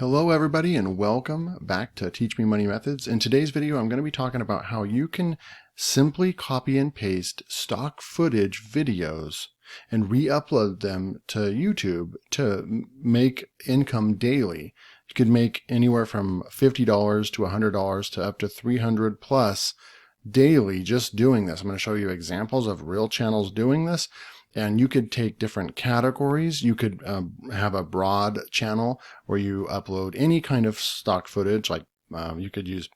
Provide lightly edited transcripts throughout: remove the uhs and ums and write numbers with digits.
Hello everybody and welcome back to Teach Me Money Methods. In today's video I'm going to be talking about how you can simply copy and paste stock footage videos and re-upload them to YouTube to make income daily. You could make anywhere from $50 to $100 to up to $300 plus daily just doing this. I'm going to show you examples of real channels doing this. And you could take different categories. You could have a broad channel where you upload any kind of stock footage, like you could use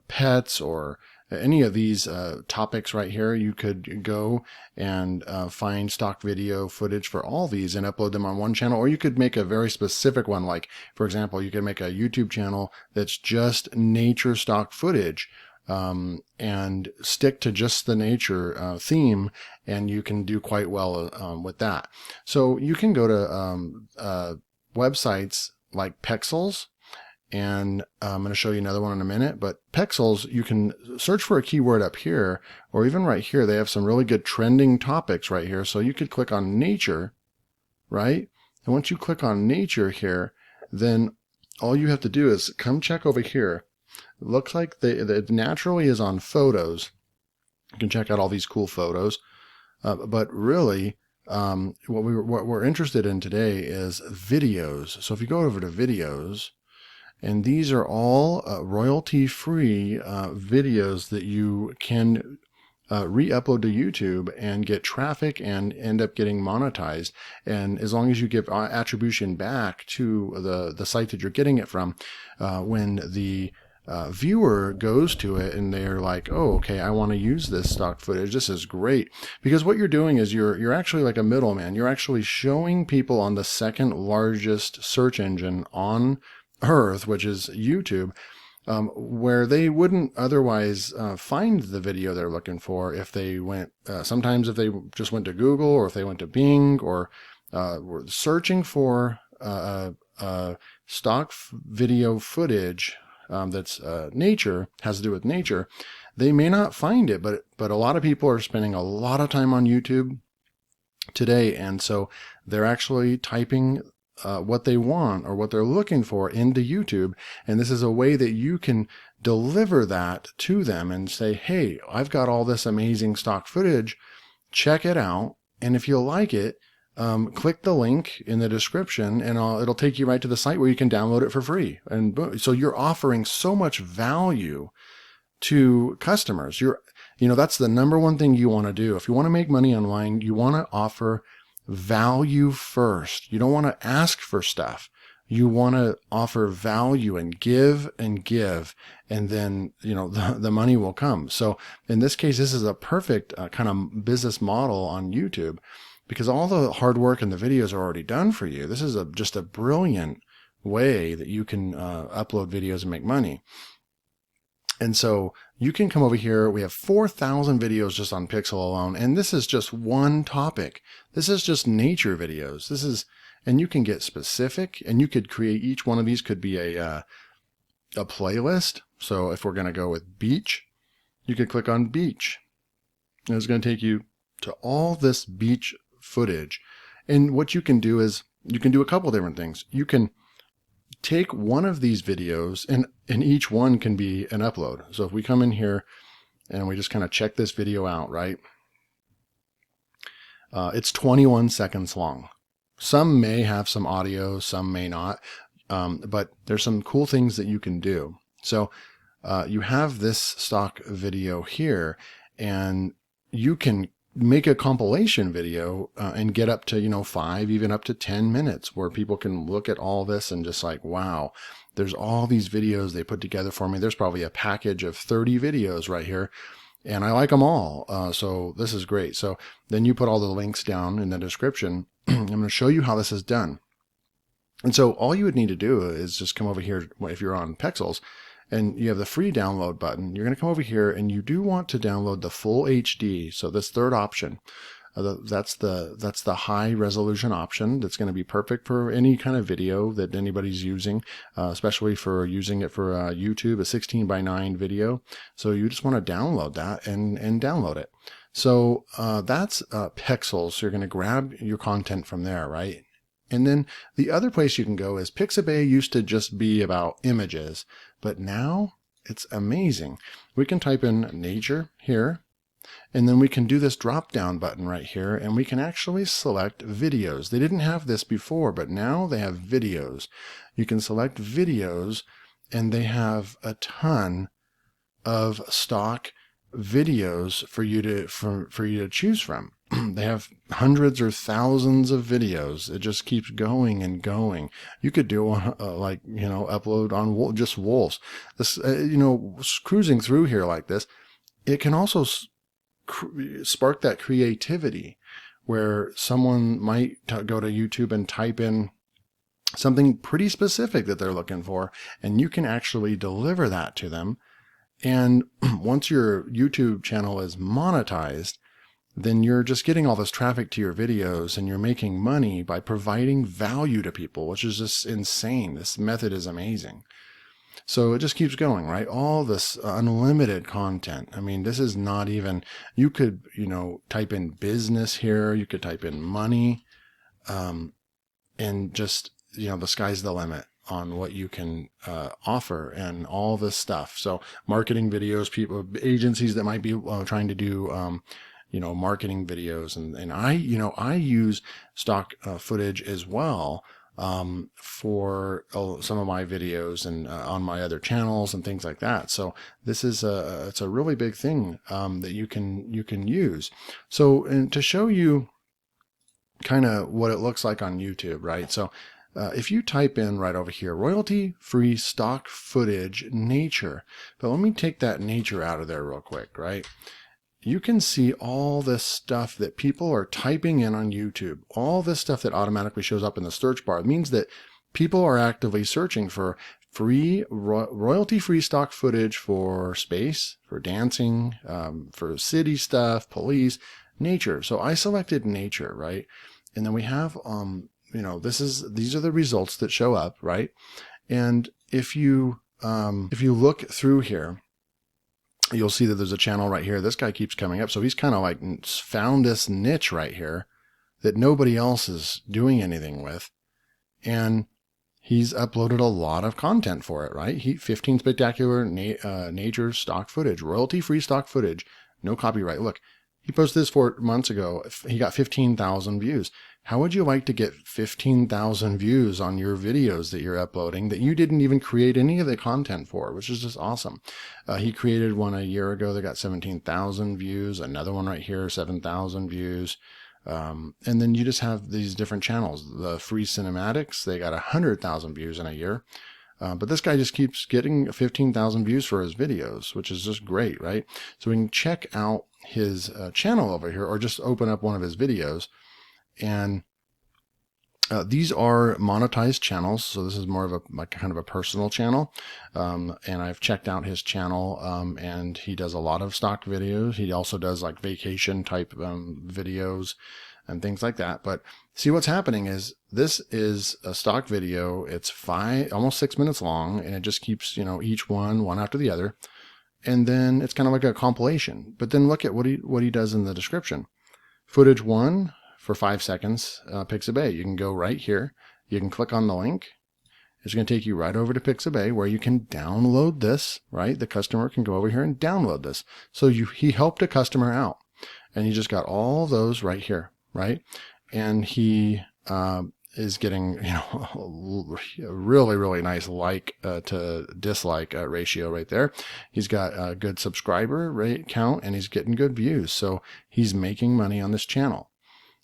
pets or any of these topics right here. You could go and find stock video footage for all these and upload them on one channel. Or you could make a very specific one. Like, for example, you could make a YouTube channel that's just nature stock footage. And stick to just the nature theme, and you can do quite well with that. So you can go to websites like Pexels, and I'm going to show you another one in a minute, but Pexels, you can search for a keyword up here, or even right here. They have some really good trending topics right here. So you could click on nature, right? And once you click on nature here, then all you have to do is come check over here. It looks like it naturally is on photos. You can check out all these cool photos. But really, what we're interested in today is videos. So if you go over to videos, and these are all royalty-free videos that you can re-upload to YouTube and get traffic and end up getting monetized. And as long as you give attribution back to the site that you're getting it from, when the viewer goes to it and they're like, oh, okay, I want to use this stock footage. This is great. Because what you're doing is you're actually like a middleman. You're actually showing people on the second largest search engine on Earth, which is YouTube, where they wouldn't otherwise find the video they're looking for if they went, sometimes if they just went to Google or if they went to Bing or were searching for stock video footage that's nature, has to do with nature, they may not find it, but a lot of people are spending a lot of time on YouTube today, and so they're actually typing what they want or what they're looking for into YouTube, and this is a way that you can deliver that to them and say, hey, I've got all this amazing stock footage, check it out, and if you like it, click the link in the description and it'll take you right to the site where you can download it for free. And boom. So you're offering so much value to customers. That's the number one thing you want to do. If you want to make money online, you want to offer value first. You don't want to ask for stuff. You want to offer value and give, and then, the money will come. So in this case, this is a perfect kind of business model on YouTube, because all the hard work and the videos are already done for you. This is just a brilliant way that you can upload videos and make money. And so you can come over here. We have 4,000 videos just on Pixel alone, and this is just one topic. This is just nature videos. And you can get specific, and you could create, each one of these could be a playlist. So if we're going to go with beach, you could click on beach, and it's going to take you to all this beach footage. And what you can do is you can do a couple different things. You can take one of these videos, and each one can be an upload. So if we come in here and we just kind of check this video out, right? It's 21 seconds long. Some may have some audio, some may not, but there's some cool things that you can do. So you have this stock video here, and you can make a compilation video and get up to 5, even up to 10 minutes, where people can look at all this and just like, wow, there's all these videos they put together for me. There's probably a package of 30 videos right here, and I like them all. So this is great. So then you put all the links down in the description. I'm going to show you how this is done. And so all you would need to do is just come over here if you're on Pexels, and you have the free download button. You're going to come over here, and you do want to download the full HD. So this third option, that's the high resolution option. That's going to be perfect for any kind of video that anybody's using, especially for using it for YouTube, a 16:9 video. So you just want to download that and download it. So that's Pexels. So you're going to grab your content from there, right? And then the other place you can go is Pixabay used to just be about images, but now it's amazing. We can type in nature here, and then we can do this drop down button right here, and we can actually select videos. They didn't have this before, but now they have videos. You can select videos, and they have a ton of stock videos for you to choose from. They have hundreds or thousands of videos. It just keeps going and going. You could do like, upload on just wolves. This, cruising through here like this, it can also spark that creativity where someone might go to YouTube and type in something pretty specific that they're looking for, and you can actually deliver that to them. And once your YouTube channel is monetized, then you're just getting all this traffic to your videos, and you're making money by providing value to people, which is just insane. This method is amazing. So it just keeps going, right? All this unlimited content. I mean, this is not even, you could, type in business here, you could type in money, and just, the sky's the limit on what you can offer and all this stuff. So marketing videos, people, agencies that might be trying to do, marketing videos, and I use stock footage as well for some of my videos and on my other channels and things like that. So this is it's a really big thing that you can use. So, and to show you kind of what it looks like on YouTube, right? So if you type in right over here, royalty-free stock footage nature, but let me take that nature out of there real quick, right? You can see all this stuff that people are typing in on YouTube, all this stuff that automatically shows up in the search bar. It means that people are actively searching for free, royalty-free stock footage for space, for dancing, for city stuff, police, nature. So I selected nature, right? And then we have, these are the results that show up, right? And if you look through here, you'll see that there's a channel right here. This guy keeps coming up. So he's kind of like found this niche right here that nobody else is doing anything with. And he's uploaded a lot of content for it, right? 15 spectacular nature stock footage, royalty-free stock footage, no copyright. Look, he posted this 4 months ago. He got 15,000 views. How would you like to get 15,000 views on your videos that you're uploading that you didn't even create any of the content for, which is just awesome. He created one a year ago that got 17,000 views, another one right here, 7,000 views. And then you just have these different channels. The free cinematics, they got 100,000 views in a year. But this guy just keeps getting 15,000 views for his videos, which is just great, right? So we can check out his channel over here, or just open up one of his videos. And these are monetized channels. So this is more of a kind of a personal channel. And I've checked out his channel, and he does a lot of stock videos. He also does like vacation type videos and things like that. But see, what's happening is this is a stock video. It's almost 6 minutes long, and it just keeps, each one after the other. And then it's kind of like a compilation. But then look at what he does in the description. Footage 1 for 5 seconds, Pixabay. You can go right here. You can click on the link. It's going to take you right over to Pixabay, where you can download this, right? The customer can go over here and download this. So he helped a customer out, and he just got all those right here, right? And he is getting, a really, really nice like to dislike ratio right there. He's got a good subscriber rate count, and he's getting good views. So he's making money on this channel.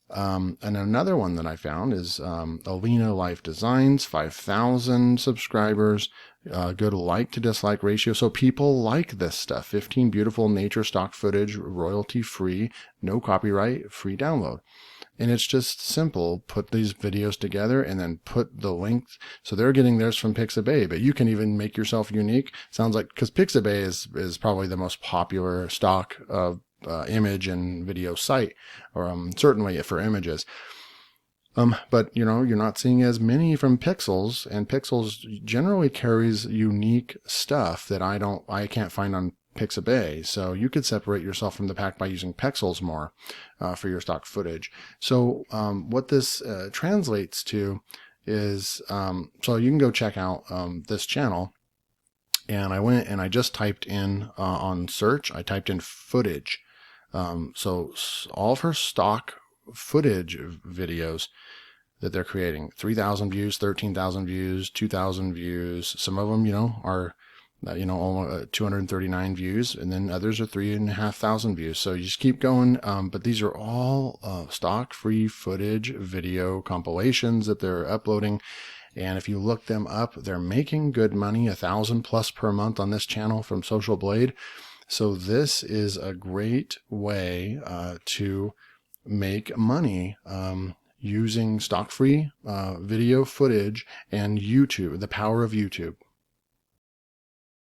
And another one that I found is Alina Life Designs, 5,000 subscribers, good like to dislike ratio. So people like this stuff. 15 beautiful nature stock footage, royalty free, no copyright, free download. And it's just simple. Put these videos together and then put the link. So they're getting theirs from Pixabay, but you can even make yourself unique. Sounds like, because Pixabay is probably the most popular stock image and video site, or certainly for images. But you're not seeing as many from Pixels, and Pixels generally carries unique stuff that I can't find on pixabay. So you could separate yourself from the pack by using pixels more for your stock footage. So what this translates to is, so you can go check out this channel. And I went and I just typed in on search, I typed in footage. So all of her stock footage videos that they're creating, 3,000 views, 13,000 views, 2,000 views. Some of them, are, almost 239 views, and then others are 3,500 views. So you just keep going. But these are all stock free footage video compilations that they're uploading. And if you look them up, they're making good money, $1,000+ per month on this channel from Social Blade. So this is a great way to make money using stock-free video footage and YouTube, the power of YouTube.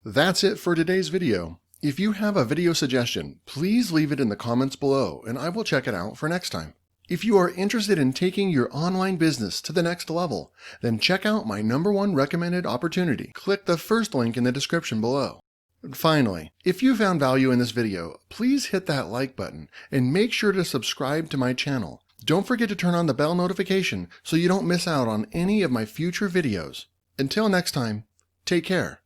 That's it for today's video. If you have a video suggestion, please leave it in the comments below and I will check it out for next time. If you are interested in taking your online business to the next level, then check out my #1 recommended opportunity. Click the first link in the description below. Finally, if you found value in this video, please hit that like button and make sure to subscribe to my channel. Don't forget to turn on the bell notification so you don't miss out on any of my future videos. Until next time, take care.